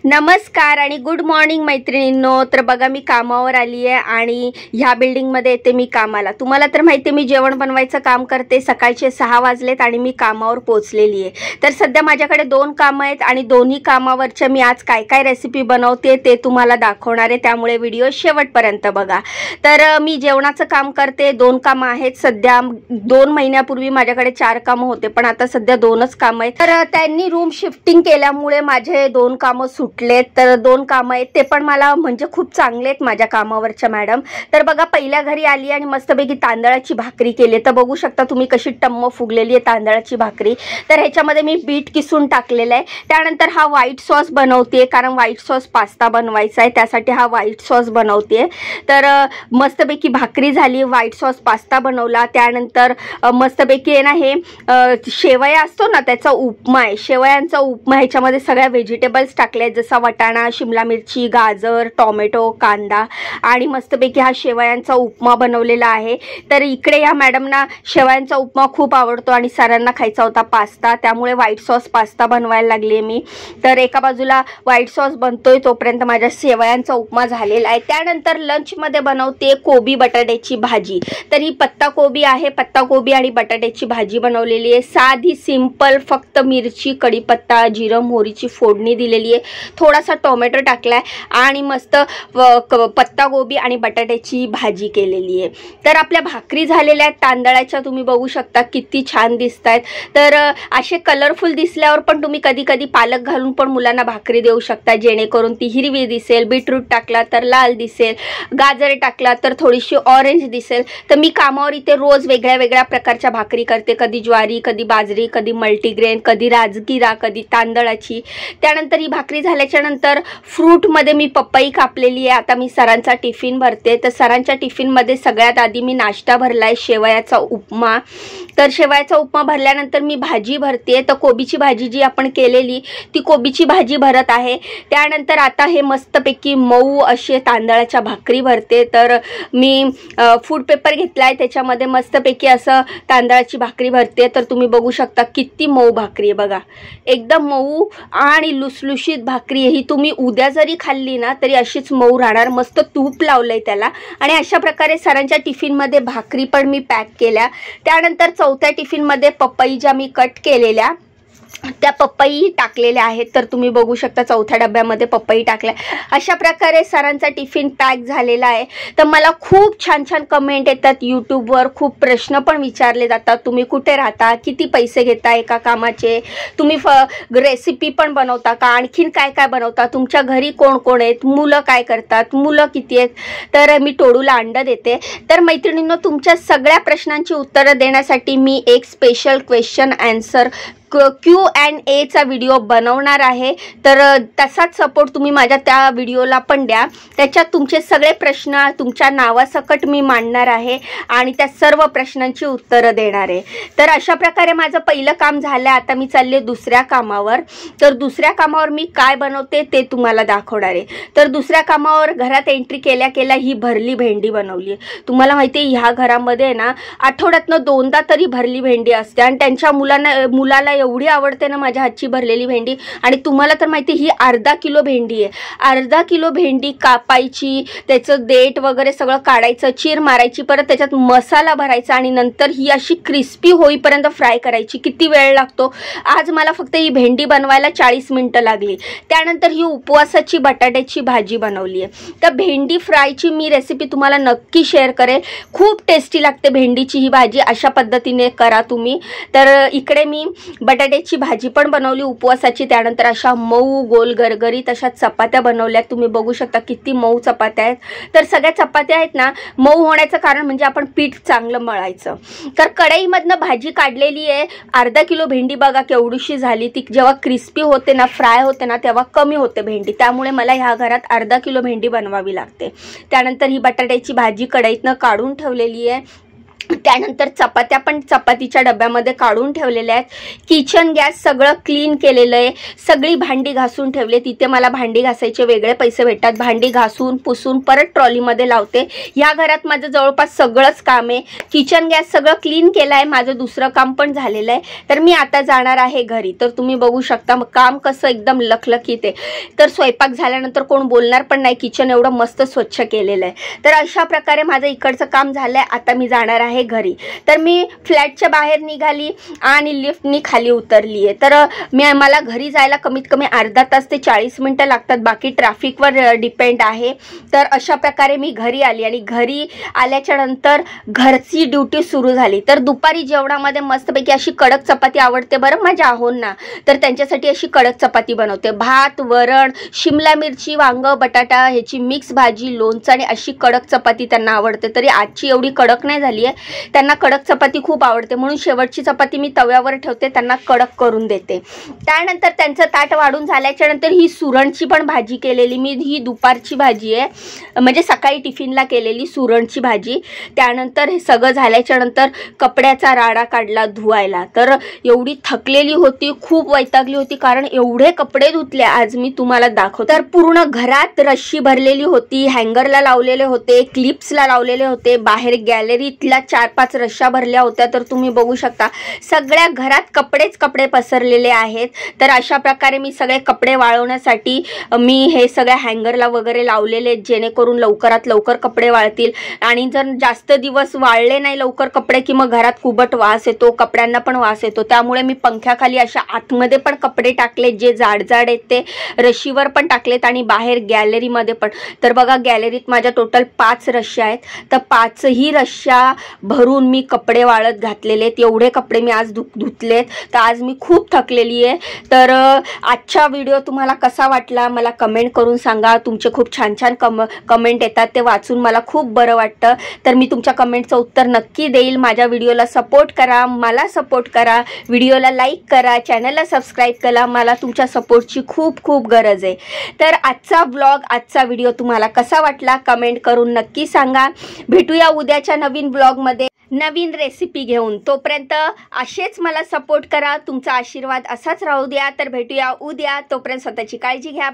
नमस्कार आणि good morning मैत्रिणींनो. तर बघा मी कामावर आली आहे आणि ह्या बिल्डिंगमध्ये येते मी कामाला. तुम्हाला तर माहिती आहे मी जेवण बनवायचं काम करते. सकाळचे 6 वाजलेत आणि मी कामावर पोहोचलेली आहे. तर सध्या माझ्याकडे 2 कामं आहेत आणि दोन्ही कामावरच्या मी आज काय काय रेसिपी बनवते ते तुम्हाला दाखवणार आहे. त्यामुळे व्हिडिओ शेवटपर्यंत बघा. तर मी जेवणाचं काम करते. 2 कामं आहेत सध्या. 2 महिन्यापूर्वी माझ्याकडे 4 कामं होते पण आता सध्या 2च कामं आहेत. तर त्यांनी रूम शिफ्टिंग केल्यामुळे माझे 2 कामं सुटलेत. तर 2 कामं आहेत ते पण मला म्हणजे खूप चांगले आहेत माझ्या कामावरच्या मॅडम. तर बघा पहिल्या घरी आली आणि मस्तपैकी तांदळाची भाकरी केली. तर बघू शकता तुम्ही कशी टम्म फुगलेली आहे तांदळाची भाकरी. तर ह्याच्यामध्ये मी बीट किसून टाकलेलं आहे. त्यानंतर हा व्हाईट सॉस बनवते कारण व्हाईट सॉस पास्ता बनवायचा आहे त्यासाठी हा व्हाईट सॉस बनवते. तर मस्तपैकी भाकरी झाली. व्हाईट सॉस पास्ता बनवला. त्यानंतर मस्तपैकी आहे ना हे शेवया असतो ना त्याचा उपमा आहे. शेवयांचा उपमा ह्याच्यामध्ये सगळ्या व्हेजिटेबल्स टाकले जसा वटाणा, शिमला मिरची, गाजर, टोमॅटो, कांदा आणि मस्तपैकी हा शेवयांचा उपमा बनवलेला आहे. तर इकडे या मॅडमना शेवयांचा उपमा खूप आवडतो आणि सरांना खायचा होता पास्ता त्यामुळे व्हाईट सॉस पास्ता बनवायला लागली मी. तर एका बाजूला व्हाईट सॉस बनतोय तोपर्यंत माझ्या शेवयांचा उपमा झालेला आहे. त्यानंतर लंचमध्ये बनवते कोबी बटाट्याची भाजी. तर ही पत्ता कोबी आहे. पत्ता कोबी आणि बटाट्याची भाजी बनवलेली आहे. साधी सिंपल फक्त मिरची, कढीपत्ता, जिरं, मोहरीची फोडणी दिलेली आहे. थोडासा टोमॅटो टाकलाय आणि मस्त पत्ता गोबी आणि बटाट्याची भाजी केलेली आहे. तर आपल्या भाकरी झालेल्या आहेत तांदळाच्या. तुम्ही बघू शकता किती छान दिसत आहेत. तर असे कलरफुल दिसल्यावर पण तुम्ही कधी कधी पालक घालून पण मुलांना भाकरी देऊ शकता जेणेकरून ती हिरवी दिसेल. बीटरूट टाकला तर लाल दिसेल. गाजर टाकला तर थोडीशी ऑरेंज दिसेल. तर मी कामावर इथे रोज वेगळ्या वेगळ्या प्रकारच्या भाकरी करते. कधी ज्वारी, कधी बाजरी, कधी मल्टीग्रेन, कधी राजगिरा, कधी तांदळाची. त्यानंतर ही भाकरी झाल्याच्या नंतर फ्रूटमध्ये मी पपई कापलेली आहे. आता मी सरांचा टिफिन भरते. तर सरांच्या टिफिनमध्ये सगळ्यात आधी मी नाश्ता भरलाय शेवयाचा उपमा. तर शेवयाचा उपमा भरल्यानंतर मी भाजी भरते. तर कोबीची भाजी जी आपण केलेली ती कोबीची भाजी भरत आहे. त्यानंतर आता हे मस्तपैकी मऊ असे तांदळाच्या भाकरी भरते. तर मी फूड पेपर घेतलाय त्याच्यामध्ये मस्तपैकी असं तांदळाची भाकरी भरते. तर तुम्ही बघू शकता किती मऊ भाकरी आहे बघा. एकदम मऊ आणि लुसलुशीत भाकरी आहे. ही तुम्ही उद्या जरी खाल्ली ना तरी अशीच मऊ राहणार. मस्त तूप लावलंय त्याला. आणि अशा प्रकारे सरांच्या टिफिनमध्ये भाकरी पण मी पॅक केल्या. त्यानंतर चौथ्या टिफिनमध्ये पपई ज्या मी कट केलेल्या त्या पपई टाकलेल्या आहेत. तर तुम्ही बघू शकता चौथ्या डब्यामध्ये पपई टाकल्या. अशा प्रकारे सरांचा टिफिन पॅक झालेला आहे. तर मला खूप छान छान कमेंट येतात यूट्यूबवर. खूप प्रश्न पण विचारले जातात. तुम्ही कुठे राहता, किती पैसे घेता एका कामाचे, तुम्ही रेसिपी पण बनवता का, आणखीन काय काय बनवता, तुमच्या घरी कोण कोण आहेत, मुलं काय करतात, मुलं किती आहेत. तर मी टोडूला अंडा देते. तर मैत्रिणींनो तुमच्या सगळ्या प्रश्नांची उत्तरं देण्यासाठी मी एक स्पेशल क्वेश्चन आन्सर Q&A चा व्हिडिओ बनवणार आहे. तर तसाच सपोर्ट तुम्ही माझ्या त्या व्हिडिओला पण द्या. त्याच्यात तुमचे सगळे प्रश्न तुमच्या नावासकट मी मांडणार आहे आणि त्या सर्व प्रश्नांची उत्तरं देणार आहे. तर अशा प्रकारे माझं पहिलं काम झालं. आता मी चालले दुसऱ्या कामावर. तर दुसऱ्या कामावर मी काय बनवते ते तुम्हाला दाखवणार आहे. तर दुसऱ्या कामावर घरात एंट्री केल्या केल्या ही भरली भेंडी बनवली आहे. तुम्हाला माहिती आहे ह्या घरामध्ये ना आठवड्यातनं 2दा तरी भरली भेंडी असते आणि त्यांच्या मुलाला एवढी आवडते ना माझ्या हातची भरलेली भेंडी. आणि तुम्हाला तर माहिती ही अर्धा किलो भेंडी आहे. अर्धा किलो भेंडी कापायची, त्याचं देठ वगैरे सगळं काढायचं, चीर मारायची, परत त्याच्यात मसाला भरायचा आणि नंतर ही अशी क्रिस्पी होईपर्यंत फ्राय करायची. किती वेळ लागतो. आज मला फक्त ही भेंडी बनवायला 40 मिनिटं लागली. त्यानंतर ही उपवासाची बटाट्याची भाजी बनवली आहे. तर भेंडी फ्रायची मी रेसिपी तुम्हाला नक्की शेअर करेल. खूप टेस्टी लागते भेंडीची ही भाजी. अशा पद्धतीने करा तुम्ही. तर इकडे मी बटाट्याची भाजी पण बनवली उपवासाची. त्यानंतर अशा मऊ गोल गरगरीत अशा चपात्या बनवल्या. तुम्ही बघू शकता किती मऊ चपात्या आहेत. तर सगळ्या चपात्या आहेत ना मऊ होण्याचं कारण म्हणजे आपण पीठ चांगलं मळायचं. तर कढईमधनं भाजी काढलेली आहे. अर्धा किलो भेंडी बघा केवढीशी झाली. ती जेव्हा क्रिस्पी होते ना, फ्राय होते ना, तेव्हा कमी होते भेंडी. त्यामुळे मला ह्या घरात अर्धा किलो भेंडी बनवावी लागते. त्यानंतर ही बटाट्याची भाजी कढईतनं काढून ठेवलेली आहे. त्यानंतर चपात्या पण चपातीच्या डब्यामध्ये काढून ठेवलेल्या आहेत। किचन गॅस सगळं क्लीन केलेलं आहे, सगळी भांडी घासून ठेवले। तिथे मला भांडी घासायचे वेगळे पैसे भेटतात, भांडी घासून पुसून परत ट्रॉलीमध्ये लावते। या घरात माझं जवळपास सगळंच काम आहे। किचन गॅस सगळं क्लीन केलं आहे, माझं दुसरं काम पण झालेलं आहे। तर मी आता जाणार आहे घरी। तर तुम्ही बघू शकता काम कसं एकदम लखलखीत आहे। तर स्वयंपाक झाल्यानंतर कोण बोलणार पण नाही, किचन एवढं मस्त स्वच्छ केलेलं आहे। तर अशा प्रकारे माझं इकडचं काम झालंय। आता मी जाणार आहे घरी। तर मी फ्लॅटच्या बाहेर निघाली आणि लिफ्टनी खाली उतरली आहे। तर मला घरी जायला कमीत कमी अर्धा तास ते 40 मिनिटं लागतात, बाकी ट्रॅफिकवर डिपेंड आहे। तर अशा प्रकारे मी घरी आली आणि घरी आल्याच्या नंतर घरची ड्युटी सुरू झाली। तर दुपारी जेवणामध्ये मस्तपैकी अशी कडक चपाती आवडते बरं माझ्या आहोंना, तर त्यांच्यासाठी अशी कडक चपाती बनवते। भात, वरण, शिमला मिरची, वांग, बटाटा ह्याची मिक्स भाजी, लोणचं आणि अशी कडक चपाती त्यांना आवडते। तरी आजची एवढी कडक नाही झाली आहे, त्यांना कडक चपाती खूप आवडते म्हणून शेवटची चपाती मी तव्यावर ठेवते, त्यांना कडक करून देते। त्यानंतर त्यांचं ताट वाढून झाल्याच्या नंतर ही सुरणची पण भाजी केलेली मी, ही दुपारची भाजी आहे, म्हणजे सकाळी टिफिनला केलेली सुरणची भाजी। त्यानंतर हे सगळं झाल्याच्या नंतर कपड्याचा राडा काढला धुवायला। तर एवढी थकलेली होती, खूप वैतागली होती, कारण एवढे कपडे धुतले आज मी तुम्हाला दाखवते। तर पूर्ण घरात रश्शी भरलेली होती, हँगरला लावलेले होते, क्लिप्सला लावलेले होते, बाहेर गॅलरीतला 4-5 रश्श्या भरल्या होत्या। तर तुम्ही बघू शकता सगळ्या घरात कपडेच कपडे पसरलेले आहेत। तर अशा प्रकारे मी सगळे कपडे वाळवण्यासाठी मी हे सगळ्या हँगरला वगैरे लावलेले, जेणेकरून लवकरात लवकर कपडे वाळतील। आणि जर जास्त दिवस वाळले नाही लवकर कपडे की मग घरात खूपच वास येतो, कपड्यांना पण वास येतो। त्यामुळे मी पंख्याखाली अशा आतमध्ये पण कपडे टाकले, जे जाड आहेत ते रशीवर पण टाकलेत आणि बाहेर गॅलरीमध्ये पण। तर बघा गॅलरीत माझ्या टोटल 5 रश्श्या आहेत, तर 5ही रश्श्या भरून मी कपडे वाळत घातलेले आहेत। एवढे कपडे मी आज धुतलेत। तर आज मी खूप थकलेली आहे। तर आजचा व्हिडिओ तुम्हाला कसा वाटला मला कमेंट करून सांगा। तुमचे खूप छान छान कमेंट येतात, ते वाचून मला खूप बरं वाटतं। तर मी तुमच्या कमेंटचं उत्तर नक्की देईल। माझ्या व्हिडिओला सपोर्ट करा, मला सपोर्ट करा, व्हिडिओला लाईक करा, चॅनलला सबस्क्राईब करा। मला तुमच्या सपोर्टची खूप खूप गरज आहे। तर आजचा व्लॉग, आजचा व्हिडिओ तुम्हाला कसा वाटला कमेंट करून नक्की सांगा। भेटूया उद्याच्या नवीन व्लॉगमध्ये नवीन रेसिपी घेऊन। तोपर्यंत असेच मला सपोर्ट करा, तुमचा आशीर्वाद असाच राहू द्या। तर भेटूया उद्या, तोपर्यंत स्वतःची काळजी घ्या।